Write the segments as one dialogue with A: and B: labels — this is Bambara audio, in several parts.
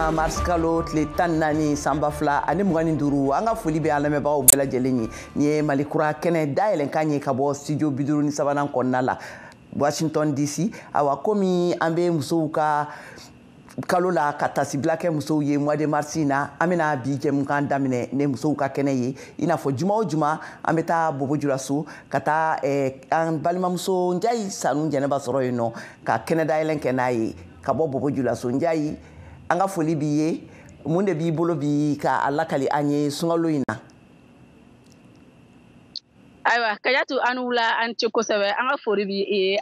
A: na mars kalo tile 14 sanba 2025 an ka foli bɛ an lamɛnbagaw bɛɛ lajɛlen ye ni ye Mali kura kɛnɛ dayɛlɛn kan ye ka bɔ studio 53 kɔnɔna la Washington DC awa komi an bɛ musow ka kalo la ka tasibila kɛ musow ye mois de mars na an bɛna bi jɛmukan daminɛ ne musow ka kɛnɛ ye i n'a fɔ juma o juma an bɛ taa Bobo Julaso ka taa an balimamuso Njayi Sanu Jɛnɛba sɔrɔ yen nɔ ka kɛnɛ dayɛlɛn kɛ n'a ye ka bɔ Bobo Julaso. Njayi an ka foli b'i ye mun de b'i bolo bi ka a lakali an ye sunkalo in na.
B: Ayiwa Kajatu an wula an ce kosɛbɛ an ka foli b'i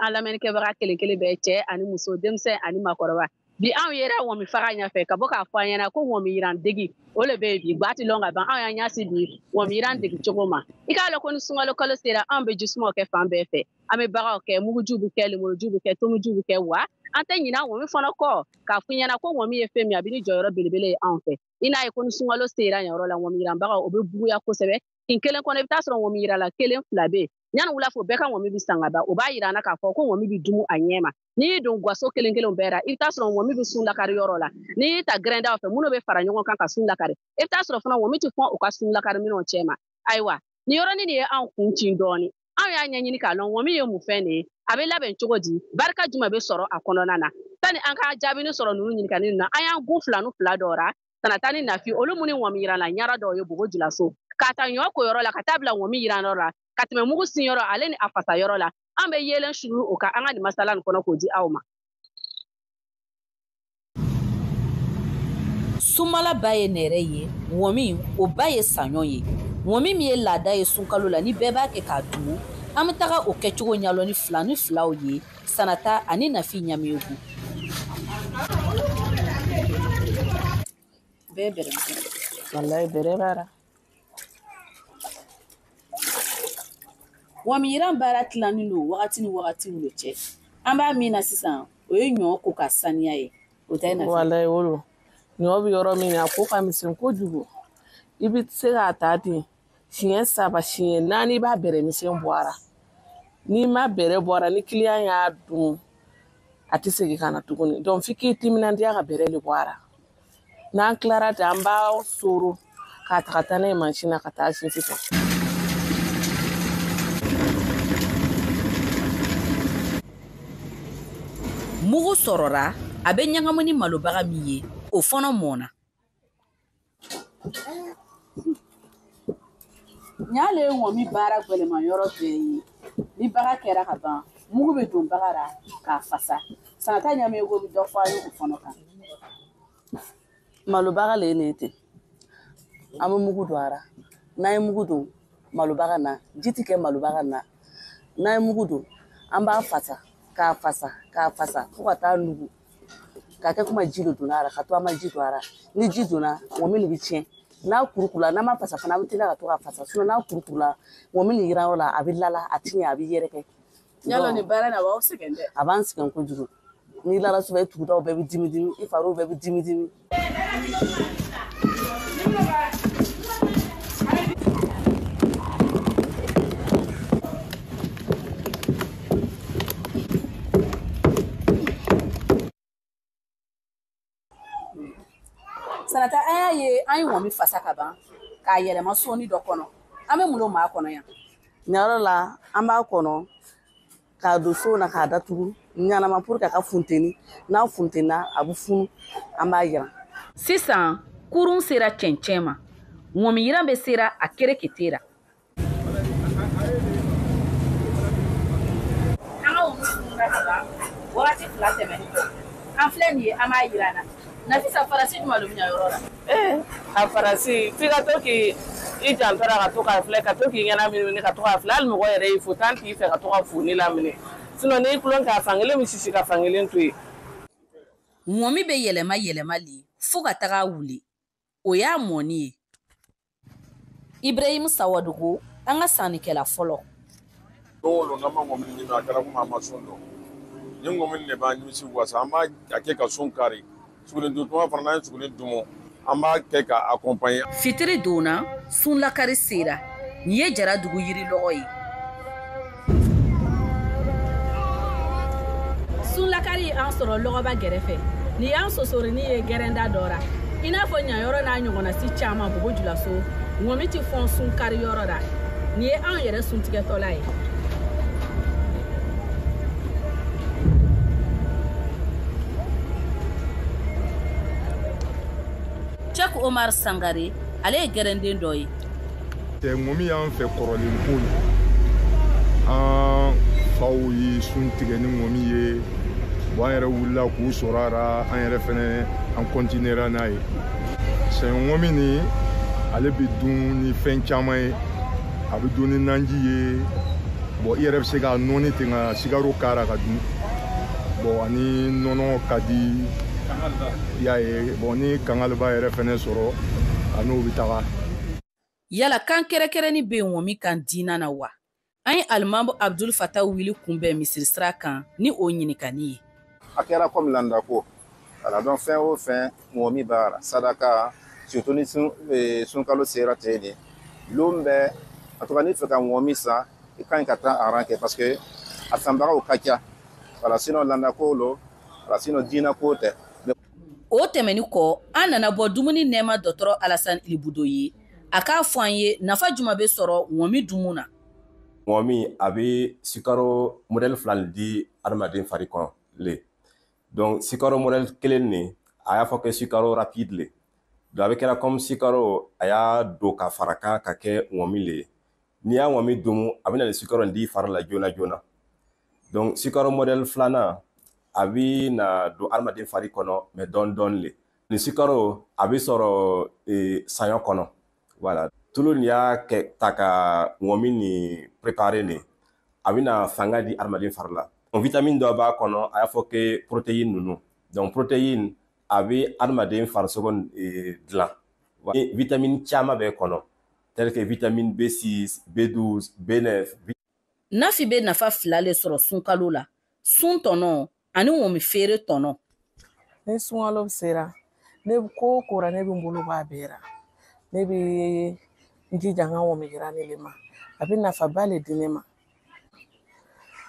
B: an lamɛnnikɛbaga kelen kelen bɛɛ cɛ ani muso denmisɛn ani makɔrɔba bi anw yɛrɛ wɔmi faga ɲɛfɛ ka bɔ k'a fɔ an ɲɛna ko wɔmi yiran degi o le bɛ bi gwaati lɔn ka ban anw y'an ɲasi bi wɔmi yiran degi cogo ma i k'a lɔn ko ni sunkalo kalo sera anw bɛ jisumaw kɛ fan bɛɛ fɛ an bɛ bagaw kɛ muguju bɛ kɛ lemuruju bɛ kɛ tomuju bɛ kɛ wa an tɛ ɲina wɔmi fana kɔ k'a fɔ ɲɛna ko wɔmi ye fɛn min a bɛ ni jɔyɔrɔ belebele ye anw fɛ i n'a ye ko ni sunkalo sera yɔrɔ la wɔmi yiranbagaw o bɛ buguya kosɛbɛ kin kelen kɔnɔ i bɛ taa sɔrɔ wɔmi yirala kelen fila bɛ yanni wula fɛ bɛɛ ka wɔmi bɛ san ka ban o b'a yira an na k'a fɔ ko wɔmi bɛ dumu a ɲɛ ma n'i y'i don gaso kelen kelen bɛɛ la i bɛ taa sɔrɔ wɔmi bɛ sun lakari yɔrɔ la n'i y'i ta gɛrɛndaw fɛ minnu bɛ fara ɲɔgɔn kan ka sun lakari i bɛ taa sɔrɔ fana wɔmi tɛ fɔn u ka sun lakari minɛnw cɛ ma ayiwa nin yɔrɔnin de ye anw kun ci dɔɔnin anw y'a ɲɛɲini k'a lɔn wɔmi ye mun fɛn de ye a bɛ labɛn cogo di barika jumɛn bɛ sɔrɔ a kɔnɔna na sani an ka jaabini sɔrɔ ninnu ɲininkali na an y'an gun fila ni fila dɔw ra Sanata ni Nafi olu minnu wɔmi yirala ɲara dɔw ye Bobo Julaso ka taa ɲɔ ko yɔrɔ la ka taa bila wɔmi yiran yɔrɔ la ka tɛmɛ mugu sin yɔrɔ ale ni a fasa yɔrɔ la an bɛ yelen suru o kan an ka nin masala nin kɔnɔ k'o di aw ma.
C: Sumala ba ye nɛrɛ ye wɔmi o ba ye saɲɔ ye wɔmi min ye laada ye sunkalo la ni bɛɛ b'a kɛ k'a dumu an bɛ taga o kɛcogo ɲɛlɔn ni filaw ye Sanata ani Nafi Ɲamiyegu. Bɛɛ bɛrɛ
D: wallahi bɛrɛ bara
C: wɔmi yiran baara tilanin don wagati ni wagatiw de cɛ an b'a min na sisan o ye ɲɔ ko ka saniya ye o tɛ Nafi
D: wallahi wolo ɲɔ bɛ yɔrɔ min na ko ka misɛn kojugu i bɛ se k'a ta ten siɲɛ 3 siɲɛ 4 i b'a bɛrɛ misɛn bɔra n'i ma bɛrɛ bɔra ni client y'a dun a tɛ segin ka na tuguni donc f'i k'i timinandiya ka bɛrɛ de bɔra n'an tilara ten an b'a soro k'a ta ka taa n'a ye mansin na ka taa sin sisan.
C: mugu sɔrɔra a bɛ ɲagamu ni malobaga min ye o fana mɔna
B: N'ale ye wɔmi baara gwɛlɛma yɔrɔ bɛɛ ye ni baga kɛra ka ban mugu bɛ don baga ra k'a fasa Sanata Ɲamiyegu bɛ dɔ fɔ a ye o fana kan.
D: Malobaga le ne ten an bɛ mugu don a ra n'an ye mugu don malobaga na ji tɛ kɛ malobaga na n'an ye mugu don an b'a fasa k'a fasa fo ka taa nugu k'a kɛ kuma ji de donna a ra ka to an ma ji don a ra ni ji donna wɔmi de bɛ tiɲɛ n'a kurukula n'an ma fasa fana an bɛ teliya ka to ka fasa sinon n'a kurukula wɔmi nin yiran yɔrɔ la a bɛ lala a tɛ ɲɛ a bɛ yɛrɛkɛ.
B: Yala nin baara in a b'aw sɛgɛn dɛ.
D: A b'an sɛgɛn kojugu n'i lara suba i tugudaw bɛɛ bɛ dimi dimi i fariw bɛɛ bɛ dimi dimi.
B: Sanata an y'a ye an ye wɔmi fasa ka ban k'a yɛlɛma soni dɔ kɔnɔ an bɛ mun don maa kɔnɔ yan.
D: Nin yɔrɔ la an b'a kɔnɔ k'a don so na k'a datugu ɲanama pour que a ka funteni n'a funtenna a bɛ funu an b'a yiran.
C: sisan kurun sera cɛncɛn ma wɔmi yiran bɛ sera a kerekete ra
B: An ka wɔmi sunura ka ban wagati 2 tɛmɛnen an filɛ nin ye an b'a yiran na Nafisa farasi jumɛn de bɛ ɲa yɔrɔ la.
D: A farasi f'i ka to k'i jantɔra ka to k'a filɛ ka to k'i ɲɛnaminimini ka to k'a filɛ hali mɔgɔ yɛrɛ y'i fo tant k'i fɛ ka to ka foni laminɛ sinon n'i kulon k'a fankelen bɛ sisi ka fankelen to yen.
C: wɔmi bɛ yɛlɛma le fo ka taga wuli o y'a mɔni ye. Ibrahim Sawadugu an ka sannikɛla fɔlɔ.
E: Don o don n'an ma wɔmi ɲini a kɛra komi a ma sɔn dɔn ni wɔmi de b'an nimisi wasa an b'a kɛ ka sun kari suguni dutuma fana n'an ye suguni dumu an b'a kɛ ka accompagner.
C: Fitiri donna sun lakari sera nin ye Jaradugu yiri lɔgɔ ye.
B: Sun lakari ye an sɔrɔ lɔgɔba gɛrɛfɛ ni y'an sosori ni ye gɛrɛnda dɔra i n'a fɔ ɲayɔrɔ n'a ɲɔgɔnna si caman bobo julaso ŋɔmi ti fɔn sun kari yɔrɔ la ni ye an yɛrɛ suntigɛtɔla ye
C: Cheikh Omar Sangare ale ye gɛrɛnden dɔ ye
F: tɛ ŋɔmi y'an fɛ kɔrɔlen ko ye an faw ye sun tigɛ ni ŋɔmi ye bon an yɛrɛ wulila k'u sɔrɔ a la an yɛrɛ fɛnɛ an kɔntinera n'a ye sɛ ŋɔmi ni ale bɛ dun ni fɛn caman ye a bɛ dun ni nanji ye bon i yɛrɛ bɛ se k'a nɔɔni ten ka sigaro k'ara ka dun bon ani nɔnɔ ka di i y'a ye bon ni kangaliba yɛrɛ fɛnɛ sɔrɔ a n'o bɛ taga
C: yala kan kɛrɛkɛrɛnni bɛ ŋɔmi kan diina na wa an ye alimami Abdul Fatah wili kunbɛn misiri sira kan ni o ɲininkali ye
G: a kɛra comme landako ala donc fɛn o fɛn ŋɔmi b'a la sadaka surtout ni sunkalo sera ten de lon bɛ a to n'i fɛ ka ŋɔmi san i ka ɲi ka taa aran kɛ parce que a sanbagaw ka ca wala sinon landako lo wala sinon diinako tɛ
C: o tɛmɛni kɔ an nana bɔ dumuni nɛɛma dɔtɔrɔ Alassane Ilibudo ye a k'a fɔ an ye nafa juma bɛ sɔrɔ ŋɔmi dumun na
H: ŋɔmi a bɛ sikaro modèle fila di adamaden fari kɔnɔ le donc sikaro modèle kelen nin a y'a fɔ kɛ sikaro rapide le donc a bɛ kɛra comme sikaro a y'a don ka fara kan ka kɛ ŋɔmi le ye n'i y'a ŋɔmi dumun a bɛ na ni sikaro di fari la joona joona donc sikaro modèle filanan a bɛ na don adamaden fari kɔnɔ mais dɔɔni dɔɔni le ni sikaro a bɛ sɔrɔ saɲɔ kɔnɔ voilà tulu ni y'a kɛ ta ka ŋɔmi ni préparer nin a bɛ na fanga di adamaden fari la vitamine dɔ b'a kɔnɔ a y'a fɔ que protéine ninnu donc protéine a bɛ adamaden farisogo dilan vitamine caman bɛ kɔnɔ tel que vitamine B6 B12 B9
C: nafi bɛ nafa fila le sɔrɔ sunkalo la sun tɔnɔ ani ŋɔmi feere tɔnɔ
D: ni sunkalo sera ne ko kora ne bɛ n bolo b'a bɛɛ la ne bɛ n jija n ka ŋɔmi jirani le ma a bɛ nafaba le di ne ma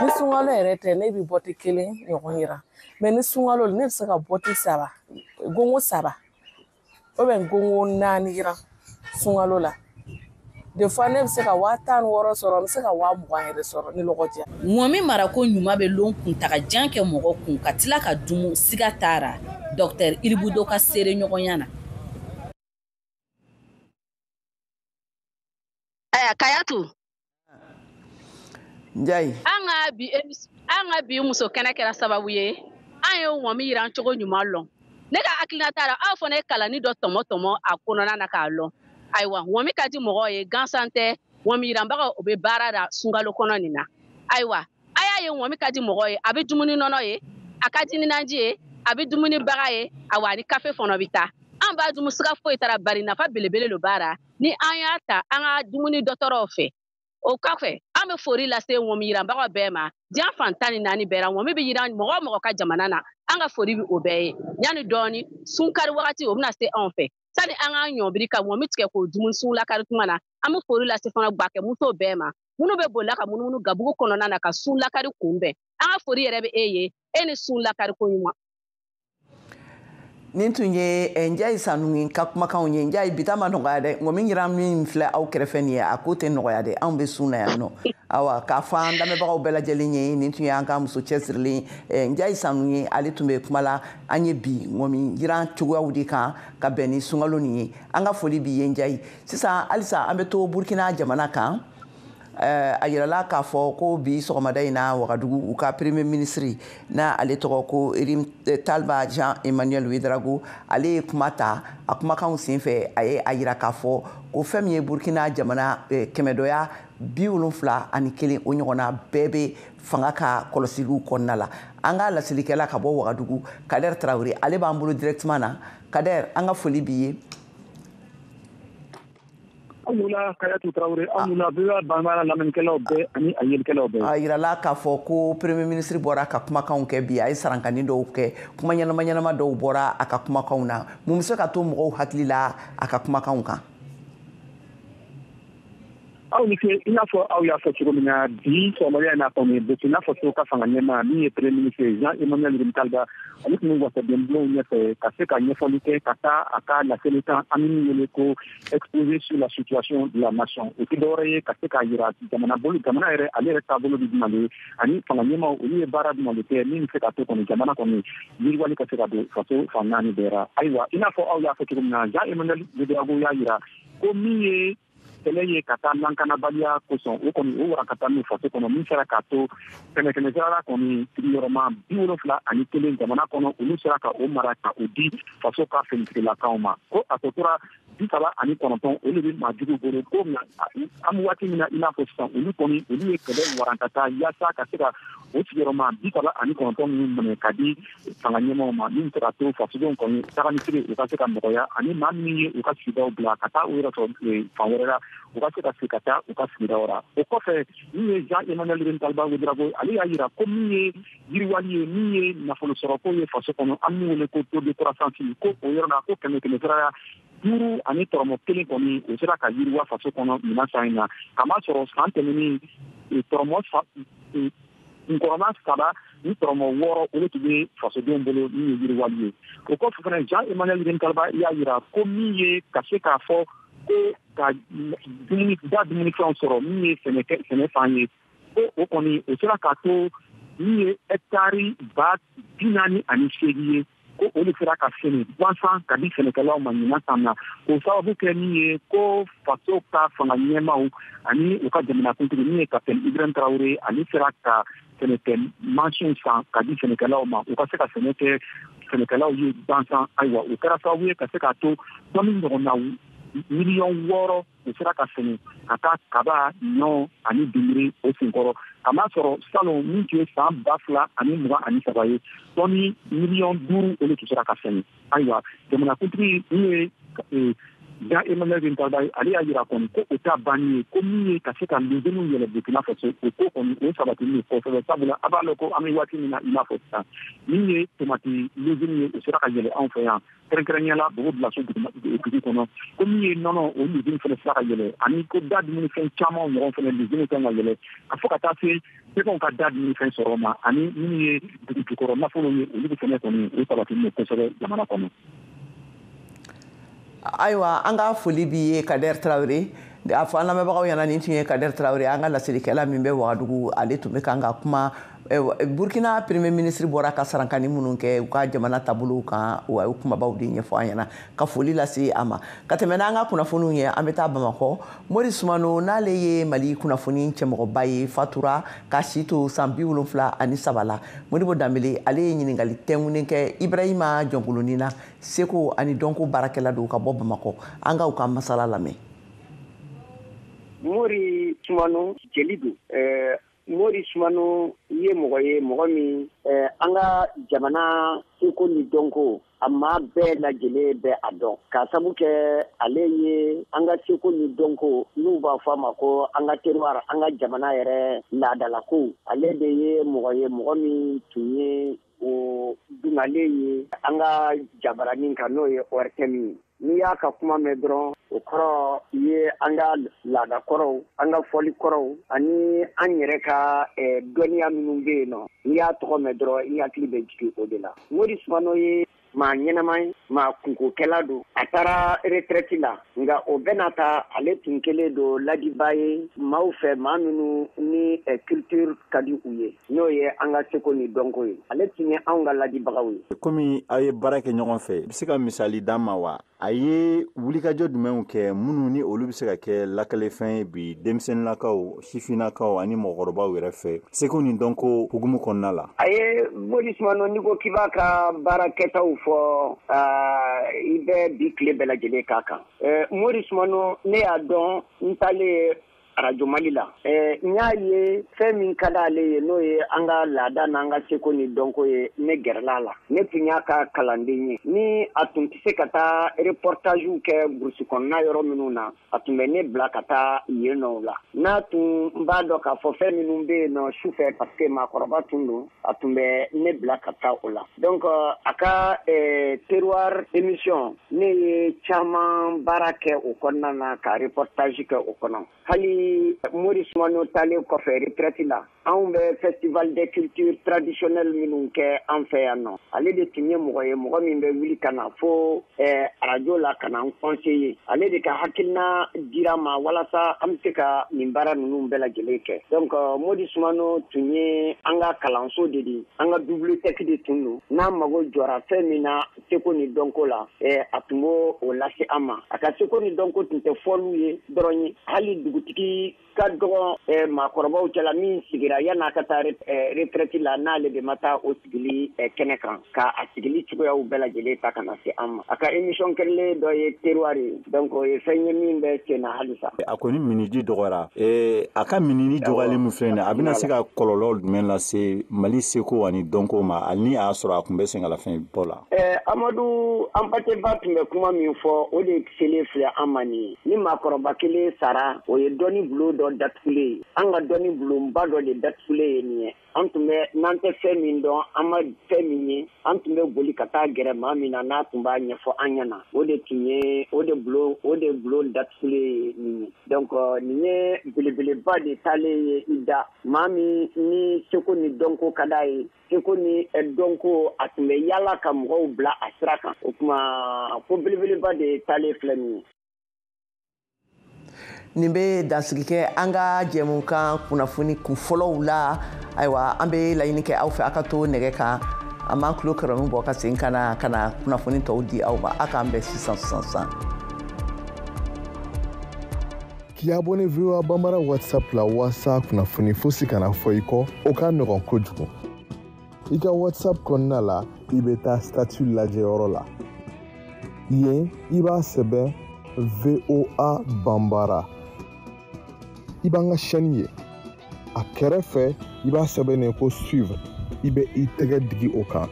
D: ni sunkalo yɛrɛ tɛ ne bɛ bɔti kelen ɲɔgɔn yira mais ni sunkalo ne bɛ se ka bɔti saba gongo saba ou bien gongo naani yira sunkalo la des fois ne bɛ se ka 16,000 sɔrɔ n bɛ se ka 20,000 yɛrɛ sɔrɔ ni lɔgɔ diya
C: ŋɔmi marako ɲuman bɛ lon kuntagajan kɛ mɔgɔ kun ka tila ka dumun siga taara Dr Ilibudo ka seere ɲɔgɔnya na
B: aya Kayatu
A: Njai
B: an ka bi muso kɛnɛ kɛra sababu ye an ye ŋɔmi yiran cogo ɲuman lɔn ne ka hakilina t'a la aw fana ye kalani dɔ tɔmɔ a kɔnɔna na k'a lɔn ayiwa ŋɔmi ka di mɔgɔw ye gansan tɛ ŋɔmi yiranbagaw o bɛ baara da sunkalo kɔnɔ nin na ayiwa a y'a ye ŋɔmi ka di mɔgɔw ye a bɛ dumuni nɔnɔ ye a ka di ni naji ye a bɛ dumuni baga ye awa ani kafe fana bɛ taa an b'a dumu siga foyi tara bari nafa belebele lo baara ni an y'a ta an ka dumuni dɔtɔrɔw fɛ o kɔfɛ an bɛ foli lase ŋɔmi yiranbagaw bɛɛ ma diɲɛ fan 14 bɛɛ la ŋɔmi bɛ yiran mɔgɔ o mɔgɔ ka jamana na an ka foli bɛ o bɛɛ ye yanni dɔɔni sunkari wagati o bɛna se anw fɛ sani an ka ɲɔbiri ka ŋɔmi tigɛ k'o dumuni sun lakari tuma na an bɛ foli lase fana gbakɛ musow bɛɛ ma minnu bɛ bolila ka munumunu gabugu kɔnɔna na ka sun lakari kunbɛn an ka foli yɛrɛ bɛ e ye e ni sun lakari ko ɲuman
A: nin tun ye Njai Sanungi ka kumakanw ye Njai bita ma nɔgɔya dɛ ŋɔmi yiran min filɛ aw kɛrɛfɛ nin ye a ko tɛ nɔgɔya dɛ anw bɛ sun na yan nɔ awa k'a fɔ an lamɛnbagaw bɛɛ lajɛlen ye nin tun ye an ka muso cɛsirilen Njai Sanungi ale tun bɛ kuma la an ye bi ŋɔmi yiran cogoyaw de kan ka bɛn ni sunkalo nin ye an ka foli bi ye Njai sisan halisa an bɛ to Burkina jamana kan a yirala k'a fɔ ko bi sɔgɔmada in na Wagadugu u ka premier ministre na ale tɔgɔ ko Talba Jean Emmanuel Ouedraogo ale ye kuma ta a kumakanw senfɛ a ye a yira k'a fɔ ko fɛn min ye Burkina jamana kɛmɛdɔya 71 o ɲɔgɔnna bɛɛ bɛ fanga ka kɔlɔsiliw kɔnɔna la an ka lasilikɛla ka bɔ Wagadugu Kader Traoré ale b'an bolo directement na Kader an ka foli b'i ye
I: Amuna Kayatu Traoré amuna bɛɛ b'a lamɛnnikɛlaw bɛɛ ani a yelikɛlaw bɛɛ
A: a yirala k'a fɔ ko premier ministre bɔra ka kumakanw kɛ bi a ye sarankani dɔw kɛ kuma ɲɛnama dɔw bɔra a ka kumakanw na mun bɛ se ka to mɔgɔw hakili la a ka kumakanw kan
I: aw ni ke ina fɔ aw y'a fɔ cogo min na bi sɔgɔmada in n'a fɔ Burkina Faso ka fanga ɲɛmaa min ye premier ministre Jean-Emmanuel Rimtalba ale tun bɛ wasaden bulon ɲɛfɛ ka se ka ɲɛfɔli kɛ ka taa a ka laseli kan an min wele ko exposé sur la situation de la nation o tɛ dɔwɛrɛ ye ka se k'a jira jamana yɛrɛ ale yɛrɛ taabolo bɛ jumɛn de ye ani fanga ɲɛmaaw olu ye baara jumɛn de kɛ min bɛ se ka to kɔni jamana kɔni yiriwali ka se ka don faso fan naani bɛɛ ra ayiwa i n'a fɔ aw y'a fɔ cogo min na Jean-Emmanuel Rimtalba y'a jira ko min ye kɛlɛ ye ka taa lankanabaliya kosɔn o kɔni o warakata n'o faso kɔnɔ min sera k'a to kɛmɛ sarara kɔni sigiyɔrɔma 71 jamana kɔnɔ olu sera ka o mara ka o di faso ka finitigilakaw ma ko a tɔ tora 39 olu bɛ maajugu bolo ko an bɛ waati min na i n'a fɔ sisan olu ye kɛlɛ warankata yaasa ka se ka o sigiyɔrɔma 39 minnu minɛ ka di fanga ɲɛmaaw ma min sera to fasodenw kɔni taganisigi u ka se ka nɔgɔya ani maa min ye u ka sigidaw bila ka taa u yɛrɛ sɔrɔ fan wɛrɛ la u ka se ka se ka taa u ka sigidaw ra o kɔfɛ min ye Jean-Emmanuel Rimtalba Ouédraogo ale y'a jira ko min ye yiriwali ye min ye nafolo sɔrɔko ye faso kɔnɔ an min wele ko taux de croissance ko o yɔrɔ la ko kɛmɛ sarara 5 ani tɔrɔmɔ 1 kɔni o sera ka yiriwa faso kɔnɔ nin san in na kamasɔrɔ san tɛmɛnen tɔrɔmɔ nkɔrɔma 7 ni tɔrɔmɔ 6 olu tun bɛ fasodenw bolo min ye yiriwali ye o kɔfɛ fana Jean-Emmanuel Rimtalba y'a jira ko min ye ka se k'a fɔ ko ka dumunifɛnw sɔrɔ min ye sɛnɛ fan ye ko o kɔni o sera k'a to min ye hectare 48 ye ko olu sera ka sɛnɛ gansan ka di sɛnɛkɛlaw ma ɲinan san na o sababu kɛ min ye ko faso ka fanga ɲɛmaaw ani u ka jamanakuntigi min ye Capitaine Ibrahim Traoré ale sera ka sɛnɛkɛ mansinw san ka di sɛnɛkɛlaw ma u ka se ka sɛnɛ kɛ sɛnɛkɛlaw ye gansan ayiwa o kɛra sababu ye ka se k'a to tɔni ɲɔgɔnna 6 miliyɔn u sera ka sɛnɛ ka taa kaba ɲɔ ani dumuni o senkɔrɔ kamasɔrɔ salon min tun ye san 2023 ye tɔni miliyɔn 5 olu tun sera ka sɛnɛ ayiwa jamanakuntigi min ye Jean-Emmanuel Rimtalba ale y'a jira kɔni ko o t'a banni ye ko min ye ka se ka lezeniw yɛlɛ Burkina Faso o ko kɔni o sabatili kosɛbɛ sabula a b'a lɔn ko an bɛ waati min na i n'a fɔ sisan min ye tomati lezeni ye o sera ka yɛlɛ anw fɛ yan kɛrɛnkɛrɛnnenya la Bobo Dioulasso dugu kɔnɔ ko min ye nɔnɔ o lezeni fana sera ka yɛlɛ ani ko da dumunifɛn caman ɲɔgɔn fana lezeni kan ka yɛlɛ a fɔ ka taa se sɛgɛnw ka da dumunifɛn sɔrɔ ma ani min ye dugukɔrɔ nafolo ye olu fana kɔni o sabatili kosɛbɛ jamana kɔnɔ.
A: Ayiwa an ka foli b'i ye Kader Traoré a fɔ an lamɛnbagaw ɲɛna nin tun ye Kader Traoré an ka lasirikɛla min bɛ Wagadugu ale tun bɛ kan ka kuma Burkina premier ministre bɔra ka sarankani minnu kɛ u ka jamana taabolow kan o ye kumabaw de ɲɛfɔ an ɲɛna ka foli lase a ma ka tɛmɛ n'an ka kunnafoniw ye an bɛ taa Bamakɔ Mori Sumano n'ale ye Mali kunnafoni cɛmɔgɔba ye fatura ka si to san 73 la Modibo Dambele ale ye ɲininkali tɛnkunnen kɛ Ibrahima Jɔnkolonin na seko ani dɔnko baarakɛla don ka bɔ Bamakɔ an ka u ka masala lamɛn.
J: Mori Sumano jeli don Mori Sumano ye mɔgɔ min an ka jamana seko ni dɔnko a maa bɛɛ lajɛlen bɛ a dɔn k'a sabu kɛ ale ye an ka seko ni dɔnko n'u b'a fɔ a ma ko an ka terroir an ka jamana yɛrɛ laadalako ale de ye mɔgɔ min tun ye o dungalen ye an ka jabaranin kan n'o ye ORTM ye n'i y'a ka kuma mɛn dɔrɔn o kɔrɔ ye an ka laada kɔrɔw an ka fɔli kɔrɔw ani an yɛrɛ ka dɔnniya minnu bɛ yen nɔ n'i y'a tɔgɔ mɛn dɔrɔn i hakili bɛ jigin o de la Mori Sumano ye maa ɲɛnama ye maa kunkokɛla don a taara retraite la nka o bɛɛ n'a ta ale tun kɛlen don ladiba ye maaw fɛ maa minnu ni culture ka di u ye n'o ye an ka seko ni dɔnko ye ale tun ye anw ka ladibagaw ye.
K: Komi aw ye baara kɛ ɲɔgɔn fɛ i bɛ se ka misali d'an ma wa a ye wulikajɔ jumɛnw kɛ minnu ni olu bɛ se ka kɛ lakalefɛn ye bi denmisɛnninlakaw sifinnakaw ani mɔgɔkɔrɔbaw yɛrɛ fɛ seko ni dɔnko hukumu kɔnɔna la. A ye
J: Mori Sumano n'i ko k'i b'a ka baara kɛtaw fɔ i bɛ bi tile bɛɛ lajɛlen k'a kan Mori Sumano ne y'a dɔn n talen Radio Mali la n y'a ye fɛn min ka d'ale ye n'o ye an ka laada n'an ka seko ni dɔnko ye ne gɛrɛla la ne tun y'a ka kalanden ye ni a tun tɛ se ka taa reportagew kɛ burusi kɔnɔna yɔrɔ minnu na a tun bɛ ne bila ka taa yen nɔ la n'a tun b'a dɔn k'a fɔ fɛn minnu bɛ yen nɔ sufɛ parce que maakɔrɔba tun don a tun bɛ ne bila ka taa o la donc a ka terroir émission ne ye caman baara kɛ o kɔnɔna na ka reportage kɛ o kɔnɔ hali depuis Maurice Mano tale kɔfɛ retraite la anw bɛ festival des cultures traditionnelles minnu kɛ an fɛ yan nɔ ale de tun ye mɔgɔ ye mɔgɔ min bɛ wuli ka na fo radio la ka na an conseiller ale de ka hakilina dira ma walasa an bɛ se ka nin baara ninnu bɛɛ lajɛlen kɛ donc Maurice Mano tun ye an ka kalanso de di an ka bibliothèque de tun don n'an mago jɔra fɛn min na seko ni dɔnko la a tun b'o lase an ma a ka seko ni dɔnko tun tɛ fɔliw ye dɔrɔn ye hali dugutigi ka dɔgɔ maakɔrɔbaw cɛla min sigira yan'a ka taa retraite la n'ale de ma taa o sigili kɛnɛ kan ka a sigili cogoyaw bɛɛ lajɛlen ta ka na se an ma a ka émission kɛrɛlen dɔ ye terroir ye donc o ye fɛn ye min bɛ sen na halisa
K: a kɔni miniji dɔgɔra a ka minini dɔgɔyali min filɛ nin a bɛna se ka kɔlɔlɔ jumɛn lase Mali seko ani dɔnko ma hali ni a y'a sɔrɔ a tun bɛ sɛngɛlafiɲɛ bɔ la
J: Amadu an bateba tun bɛ kuma min fɔ o de selen filɛ an ma nin ye ni maakɔrɔba kelen sara o ye dɔnni bulon dɔ datugulen ye an ka dɔnni bulonba dɔ de datugulen ye nin ye an tun bɛ n'an tɛ fɛn min dɔn an ma fɛn min ye an tun bɛ boli ka taa gɛrɛ maa min na n'a tun b'a ɲɛfɔ an ɲɛna o de tun ye o de bulon datugulen ye nin ye donc nin ye belebeleba de taalen ye i da maa min ni seko ni dɔnko ka d'a ye seko ni dɔnko a tun bɛ yaala ka mɔgɔw bila a sira kan o tuma ko belebeleba de taalen filɛ nin ye
A: nin bɛ dansigi kɛ an ka jɛmukan kunnafoni kun fɔlɔw la ayiwa an bɛ laɲini kɛ aw fɛ aw ka to nɛgɛ kan an b'an tulo kɛrɛmu bɔ ka segin ka na kunnafoni tɔw di aw ma aw k'an bɛn sisan
L: k'i abonné VOA Bambara WhatsApp la walasa kunnafoni fosi kana fɔ i kɔ o ka nɔgɔn kojugu i ka WhatsApp kɔnɔna la i bɛ taa statut lajɛyɔrɔ la yen i b'a sɛbɛn VOA Bambara i b'an ka chaîne ye a kɛrɛfɛ i b'a sɛbɛnnen ko suivre i bɛ i tɛgɛ digi o kan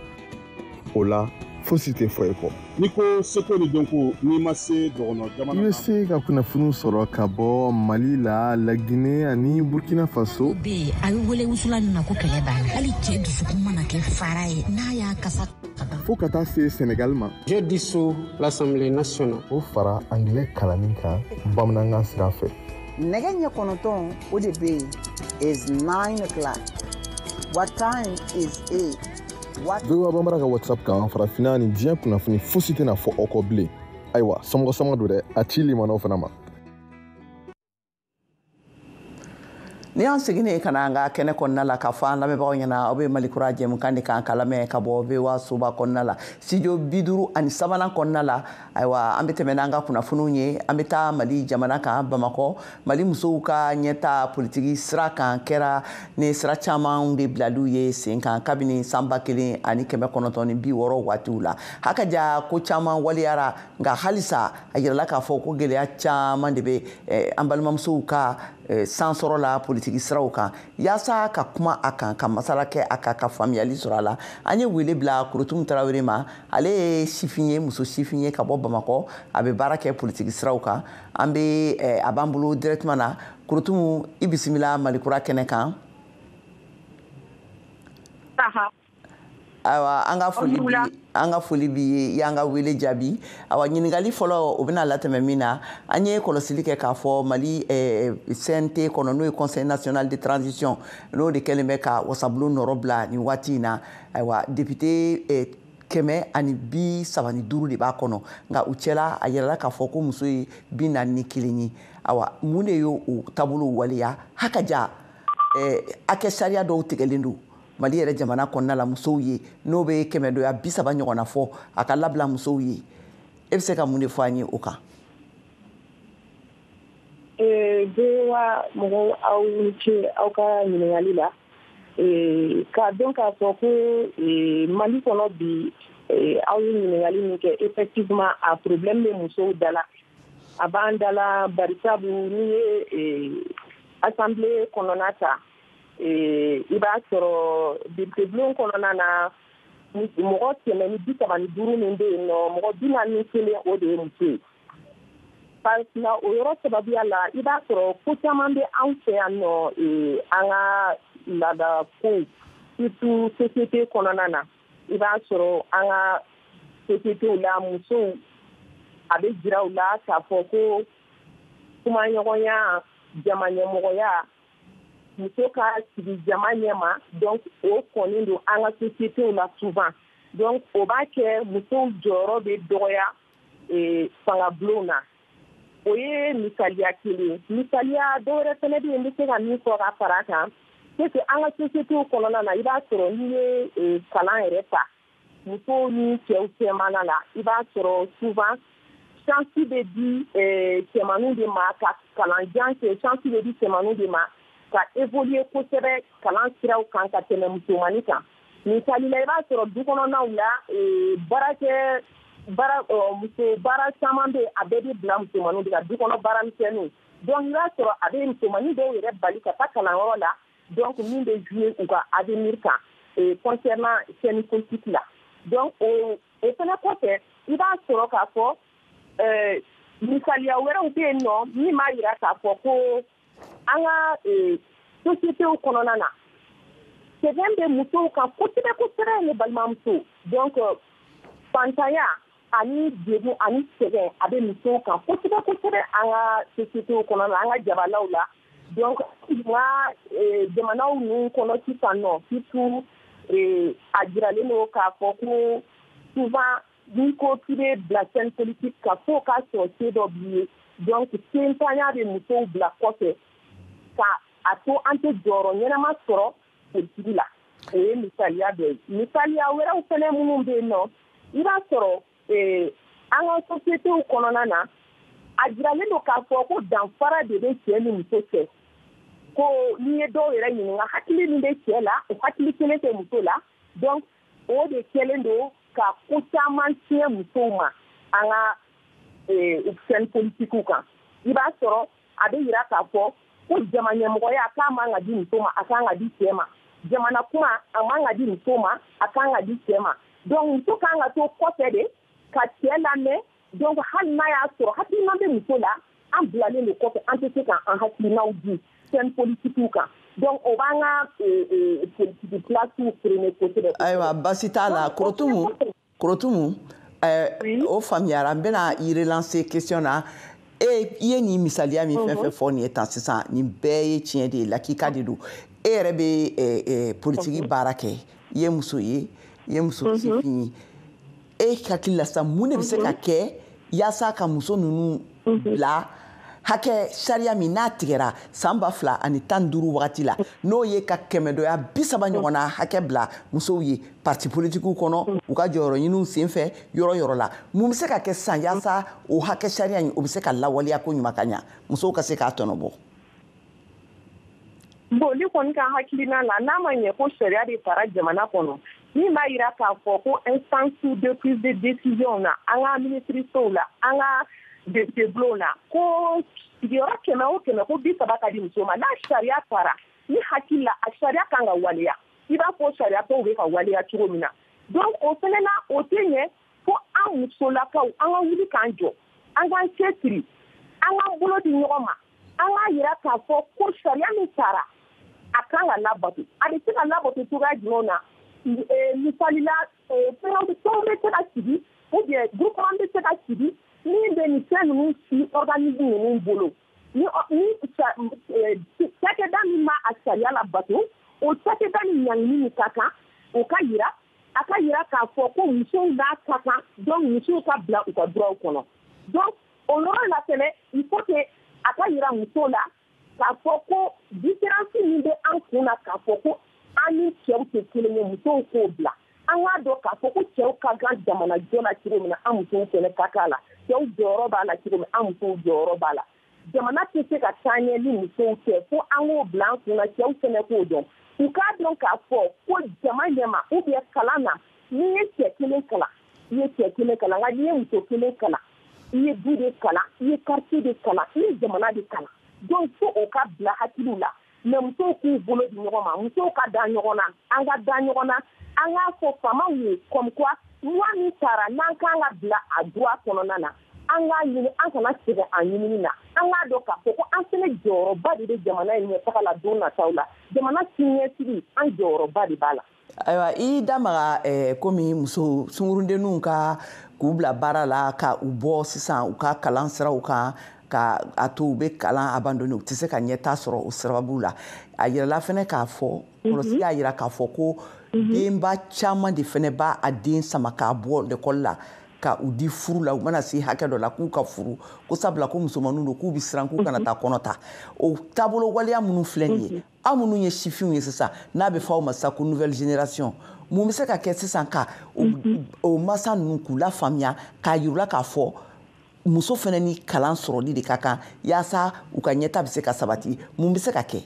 L: o la fosi tɛ fɔ i kɔ
M: ni ko seko ni dɔnko n'i ma se dɔgɔnɔ jamana
L: i bɛ se ka kunnafoni sɔrɔ ka bɔ Mali la Laginɛ ani Burkina Faso
N: be a bɛ wele wusula nin na ko kɛlɛ banna hali cɛ dusukun mana kɛ fara ye n'a y'a kasa
L: fo ka taa se Sénégal ma
O: je dissous l'Assemblée nationale
L: o fara anglais kalanni kan bamanankan sira fɛ
P: nɛgɛ ɲɛ kɔnɔntɔn o de bɛ yen is 9 o'clock what time is 8
L: VOA Bambara ka WhatsApp kan farafinna ni diɲɛ kunnafoni fosi tɛna fɔ aw kɔ bilen ayiwa samɔgɔ don dɛ a ci limanaw fana ma
A: ni y'an seginnen ka na an ka kɛnɛ kɔnɔna la k'a fɔ an lamɛnbagaw ɲɛna aw bɛ Malikura jɛmukan de kan ka lamɛn ka bɔ VOA soba kɔnɔna la studio 53 kɔnɔna la ayiwa an bɛ tɛmɛ n'an ka kunnafoniw ye an bɛ taa Mali jamana kan Bamakɔ Mali musow ka ɲɛta politiki sira kan kɛra ni sira caman de bilaliw ye sen kan kabini san 1960 waatiw la hakaja ko caman waliyara nka halisa a yirala k'a fɔ ko gɛlɛya caman de bɛ an balimamusow ka san sɔrɔ la politiki siraw kan yaasa ka kuma a kan ka masala kɛ a kan ka faamuyali sɔrɔ a la an ye wele bila Kurutumu Tarawele ma ale ye sifin ye muso sifin ye ka bɔ Bamakɔ a bɛ baara kɛ politiki siraw kan an bɛ a b'an bolo directement na Kurutumu i bisimila Malikura kɛnɛ kan ayiwa an ka foli b'i ye i y'an ka wele jaabi awa ɲininkali fɔlɔ o bɛna latɛmɛ min na an ye kɔlɔsili kɛ k'a fɔ Mali CNT kɔnɔ n'o ye Conseil national de transition n'o de kɛlen bɛ ka wasabulon nɔrɔ bila nin waati in na ayiwa député 135 de b'a kɔnɔ nka u cɛla a yirala k'a fɔ ko muso ye 41 ye awa mun de y'o taabolo waleya hakaja a kɛ sariya dɔw tigɛlen don Mali yɛrɛ jamana kɔnɔna la musow ye n'o bɛ 130 ɲɔgɔnna fɔ a ka labila musow ye e bɛ se ka mun de fɔ an ye o kan
Q: VOA mɔgɔw aw ni ce aw ka ɲininkali la k'a dɔn k'a fɔ ko Mali kɔnɔ bi aw ye ɲininkali min kɛ effectivement a problème bɛ musow da la a b'an da la barisabu n'i ye assemblée kɔnɔna ta i b'a sɔrɔ député bulon kɔnɔna na mɔgɔ 135 min bɛ yen nɔ mɔgɔ 41 o de ye muso ye parce que o yɔrɔ sababuya la i b'a sɔrɔ ko caman bɛ anw fɛ yan nɔ an ka laada ko surtout société kɔnɔna na i b'a sɔrɔ an ka société la musow a bɛ jira u la k'a fɔ ko kumaɲɔgɔnya jama ɲɛmɔgɔya muso ka sigi jama ɲɛma donc o kɔni don an ka société la souvent donc o b'a kɛ musow jɔyɔrɔ bɛ dɔgɔya fangabulon na o ye misaliya kelen misaliya dɔwɛrɛ fɛnɛ bɛ yen n bɛ se ka min fɔ ka fara a kan c'est que an ka société kɔnɔna na i b'a sɔrɔ n'i ye kalan yɛrɛ ta musow ni cɛw cɛmana la i b'a sɔrɔ souvent chance bɛ di cɛmaninw de ma ka kalanjan kɛ chance bɛ di cɛmaninw de ma ka évoluer kosɛbɛ kalan siraw kan ka tɛmɛ musomani kan misali la i b'a sɔrɔ du kɔnɔnaw la muso baara caman bɛ a bɛɛ bɛ bila musomaninw de ka du kɔnɔ baara misɛnninw donc i b'a sɔrɔ a bɛ musomanin dɔw yɛrɛ bali ka taa kalanyɔrɔ la donc min bɛ jouer u ka avenir kan concernant scène politique la donc o fana kɔfɛ i b'a sɔrɔ k'a fɔ misaliya wɛrɛw bɛ yen nɔ min b'a jira k'a fɔ ko an ka sociétéw kɔnɔna na sɛgɛn bɛ musow kan kosɛbɛ kosɛbɛ ne balimamuso donc fantanya ani degun ani sɛgɛn a bɛ musow kan kosɛbɛ kosɛbɛ an ka sociétéw kɔnɔna na an ka jabalaw la donc n ka jamanaw ninnu kɔnɔ sisan nɔ surtout a jiralen don k'a fɔ ko souvent n'i ko k'i bɛ bila scène politique kan fo k'a sɔrɔ se dɔ b'i ye donc sentanya bɛ musow bila kɔfɛ ka a to an tɛ jɔyɔrɔ ɲɛnama sɔrɔ politique la o ye misaliya dɔ ye misaliya wɛrɛw fɛnɛ minnu bɛ yen nɔ i b'a sɔrɔ an ka sociétéw kɔnɔna na a jiralen don k'a fɔ ko danfara de bɛ cɛ ni muso cɛ ko n'i ye dɔw yɛrɛ ɲininka hakili min bɛ cɛ la o hakili kelen tɛ muso la donc o de kɛlen don ka ko caman tiɲɛ musow ma an ka scène politiques kan i b'a sɔrɔ a bɛ yira k'a fɔ ko jama ɲɛmɔgɔya k'a man ka di muso ma a kan ka di cɛ ma jamana kuma a man ka di muso ma a kan ka di cɛ ma donc muso kan ka to kɔfɛ de ka cɛ lamɛn donc hali n'a y'a sɔrɔ hakilina bɛ muso la an bilalen de kɔfɛ an tɛ se k'an hakilinaw di scène politiques kan donc o b'an ka politique place freiner kosɛbɛ.
A: ayiwa basi t'a la Korotumu o faamuyara n bɛna i relancer question na i ye nin misaliya min fɛn fɛn fɔ nin ye tan sisan nin bɛɛ ye tiɲɛ de ye lakika de don e yɛrɛ bɛ politique baara kɛ i ye muso ye i ye muso sifin ye e hakili la sisan mun de bɛ se ka kɛ yaasa ka muso ninnu bila hakɛ sariya min n'a tigɛra san 2015 wagati la n'o ye ka 130 ɲɔgɔnna hakɛ bila musow ye parti politikiw kɔnɔ u ka jɔyɔrɔ ɲiniw senfɛ yɔrɔ yɔrɔ la mun bɛ se ka kɛ sisan yaasa o hakɛ sariya in o bɛ se ka lawaleya ko ɲuman ka ɲa musow ka se k'a tɔnɔbɔ.
Q: bon ne kɔni ka hakilina la n'a ma ɲɛ ko sariya de fara jamana kɔnɔ min b'a jira k'a fɔ ko instance de prise de décision na an ka ministrisow la an ka députés na ko sigiyɔrɔ 100 o 100 ko 30 ka di muso ma n'a sariya fara ni hakili la a sariya kan ka waleya i b'a fɔ sariya tɔw bɛ ka waleya cogo min na donc o fana na o tɛ ɲɛ fo an musolakaw an ka wuli k'an jɔ an k'an cɛsiri an k'an bolo di ɲɔgɔn ma an k'a jira k'a fɔ ko sariya min tara a kan ka labato a bɛ se ka labato cogoya jumɛn na misali la fɛnw bɛ se ka sigi ou bien groupement bɛ se ka sigi min bɛ nin fɛn ninnu si organisme ninnu bolo ni cakɛda min ma a sariya labato o cakɛda ni ɲangini min ka kan o ka jira a ka jira k'a fɔ ko musow n'a ka kan donc musow ka bila u ka droit kɔnɔ donc o yɔrɔ la fɛnɛ il faut que a ka jira musow la k'a fɔ ko différence min bɛ an kun na k'a fɔ ko an ni cɛw tɛ kelen ye musow k'o bila an k'a dɔn k'a fɔ ko cɛw ka kan jamana jɔ la cogo min na an musow fɛnɛ ka kan la cɛw jɔyɔrɔ b'a la cogo min an musow jɔyɔrɔ b'a la jamana tɛ se ka taa ɲɛ ni musow tɛ fo an k'o bila an kun na cɛw fɛnɛ k'o dɔn u k'a dɔn k'a fɔ ko jama ɲɛma ou bien kalan na n'i ye cɛ kelen kalan i ye cɛ kelen kalan nka n'i ye muso kelen kalan i ye du de kalan i ye quartier de kalan i ye jamana de kalan donc fo o ka bila hakiliw la mais musow k'u bolo di ɲɔgɔn ma musow ka da ɲɔgɔn na an ka da ɲɔgɔn na an k'a fɔ faamaw ye comme quoi loi min taara n'an kan ka bila a droit kɔnɔna na an k'a ɲini an kana segin a ɲinini na an k'a dɔn k'a fɔ ko an fɛnɛ jɔyɔrɔba de bɛ jamana in ɲɛtaga la don nataw la jamana siniɲɛsigi an jɔyɔrɔba de b'a la.
A: ayiwa i da maga komi muso sungurudenninw ka k'u bila baara la ka u bɔ sisan u ka kalan siraw kan ka a to u bɛ kalan abandonné u tɛ se ka ɲɛta sɔrɔ o sababu la a yirala fɛnɛ k'a fɔ kɔlɔsili y'a yira k'a fɔ ko denba caman de fɛnɛ b'a a den sama k'a bɔ l'école la ka u di furu la u mana se hakɛ dɔ la k'u ka furu ko sabula ko musomanninw don k'u bɛ siran k'u kana taa kɔnɔ ta o taabolo waleya minnu filɛ nin ye aw minnu ye sifinw ye sisan n'a bɛ fɔ aw ma sisan ko nouvelle génération mun bɛ se ka kɛ sisan ka o masa ninnu k'u lafaamuya k'a yir'u la k'a fɔ muso fɛnɛ ni kalan sɔrɔli de ka kan yaasa u ka ɲɛta bɛ se ka sabati mun bɛ se ka kɛ.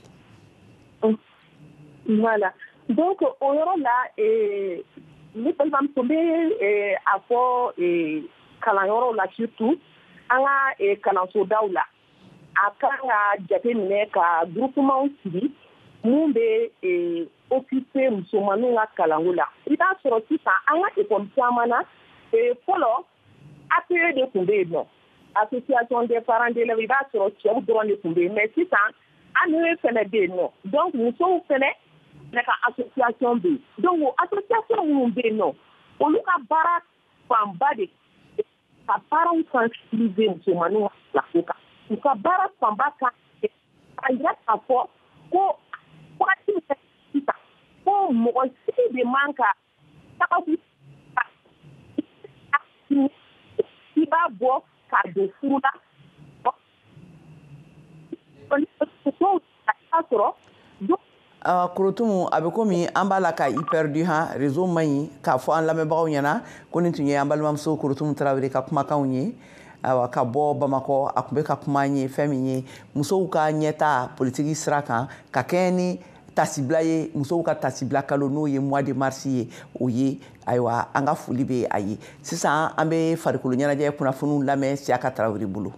Q: Voilà. Donc o yɔrɔ la ni par exemple n bɛ a fɔ kalanyɔrɔw la surtout an ka kalansodaw la a kan ka jateminɛ ka groupement sigi mun bɛ occuper musomaninw ka kalanko la i b'a sɔrɔ sisan an ka école caman na fɔlɔ APE de tun bɛ yen nɔ association des parents d'élèves i b'a sɔrɔ cɛw dɔrɔn de tun bɛ yen mais sisan ANUE fɛnɛ bɛ yen nɔ donc musow fɛnɛ ka association bɛ yen donc o association minnu bɛ yen nɔ olu ka baara fanba de ka baaraw sensibiliser musomaninw ka kalanko kan u ka baara fanba ka a yira k'a fɔ ko wagati min na sisan ko mɔgɔ si de man ka taga i b'a bɔ ka don furu la
A: Korotumu a bɛ komi an b'a la ka i perdu han réseau man ɲi k'a fɔ an lamɛnbagaw ɲɛna ko nin tun ye an balimamuso Korotumu Tarawele ka kumakanw ye ka bɔ Bamakɔ a tun bɛ ka kuma an ye fɛn min ye musow ka ɲɛta politiki sira kan ka kɛɲɛ ni tasibila ye musow ka tasibila kalo n'o ye mois de mars ye o ye ayiwa an ka foli bɛ a ye sisan an bɛ farikolo ɲɛnajɛ kunnafoniw lamɛn Siyaka Tarawele bolo.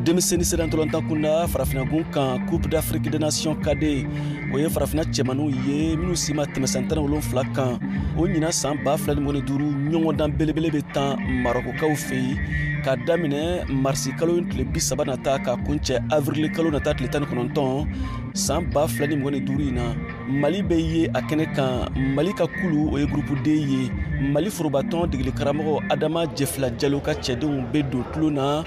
R: Denmisɛnnin sera ntolantan kunda farafinnagun kan Coupe d'Afrique des Nations KD o ye farafinna cɛmanninw ye minnu si ma tɛmɛ san 17 kan o ɲina san 2025 ɲɔgɔndan belebele bɛ tan Marɔkokaw fɛ yen ka daminɛ marisi kalo tile 30 nata ka kuncɛ avril kalo nata tile 19 san 2025 in na Mali bɛ ye a kɛnɛ kan Mali ka kulu o ye groupe D ye Mali forobatɔn degeli karamɔgɔ Adama Jɛfila Jalo ka cɛdenw bɛ don tulo na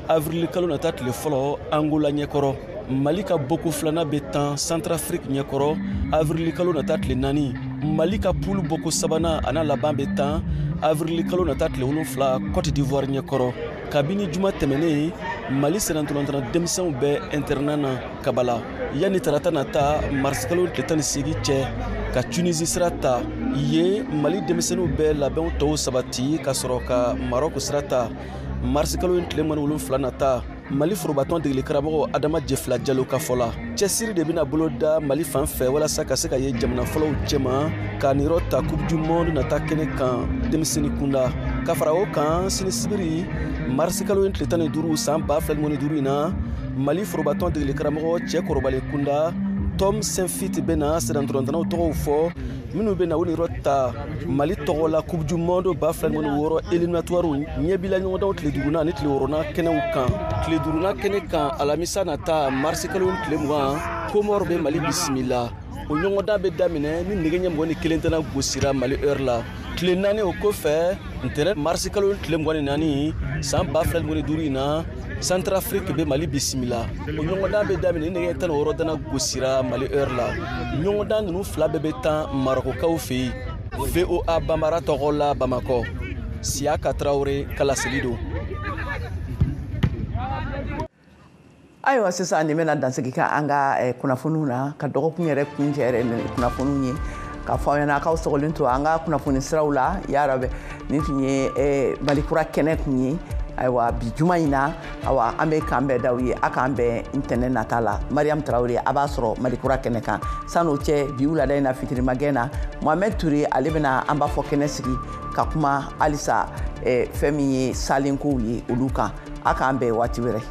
R: avril kalo nata tile fɔlɔ Angola ɲɛkɔrɔ Mali ka boko filana bɛ tan Centrafrique ɲɛkɔrɔ avril kalo nata tile 4 Mali ka poule boko sabana ana laban bɛ tan avril kalo nata tile 7 Côte d'Ivoire ɲɛkɔrɔ kabini juma tɛmɛnen Mali senatolantana denmisɛnw bɛ internat na Kabala yanni tarata nata mars kalo tile 18 cɛ ka Tunisie sira ta ye Mali denmisɛnw bɛ labɛnw tɔw sabati ka sɔrɔ ka Maroc sira ta mars kalo tile 17 nata Mali forobatɔn degeli karamɔgɔ Adama Jɛfila Jalo ka fɔ la cɛsiri de bɛna bolo da Mali fan fɛ walasa ka se ka ye jamana fɔlɔw cɛma ka nirɔ ta Coupe du Monde nata kɛnɛ kan denmisɛnnin kunda ka fara o kan sini sibiri mars kalo tile 15 san 2025 in na Mali forobatɔn degeli karamɔgɔ cɛ kɔrɔbalen kunda Tom Saint-Fit bɛna sɛdantolantanaw tɔgɔw fɔ minnu bɛna o nirɔ ta Mali tɔgɔ la Coupe du Monde 2026 éliminatoire ɲɛbila ɲɔgɔndanw tile 5 ani tile 6 kɛnɛw kan tile 5 kɛnɛ kan alamisa nata mars kalo tile 20 Comore bɛ Mali bisimila o ɲɔgɔndan bɛ daminɛ ni nɛgɛ ɲɛ 21 tɛna gosira Mali heure la tile 4 o kɔfɛ ntɛnɛn mars kalo tile 24 san 2025 in na Centrafrique bɛ Mali bisimila o ɲɔgɔndan bɛ daminɛ ni nɛgɛ 16 tɛna gosira Mali heure la ɲɔgɔndan ninnu fila bɛɛ bɛ tan Marɔkokaw fɛ yen VOA Bambara tɔgɔ la Bamakɔ Siyaka Tarawele kalasili don.
A: Ayiwa sisan nin bɛna dansigi kɛ an ka kunnafoniw na ka dɔgɔkun yɛrɛ kuncɛ yɛrɛ kunnafoniw ye k'a fɔ aw ɲɛna k'aw sɔgɔlen to an ka kunnafoni siraw la yarabi nin tun ye Malikura kɛnɛ kun ye ayiwa bi juma in na awa an bɛ k'an bɛɛ d'aw ye a k'an bɛn ntɛnɛn nata la Mariam Tarawele a b'a sɔrɔ Malikura kɛnɛ kan san'o cɛ bi wulada in na fitirimagɛn na Mohamed Ture ale bɛna an b'a fɔ kɛnɛ sigi ka kuma halisa fɛn min ye salenkow ye olu kan a k'an bɛn waati wɛrɛ.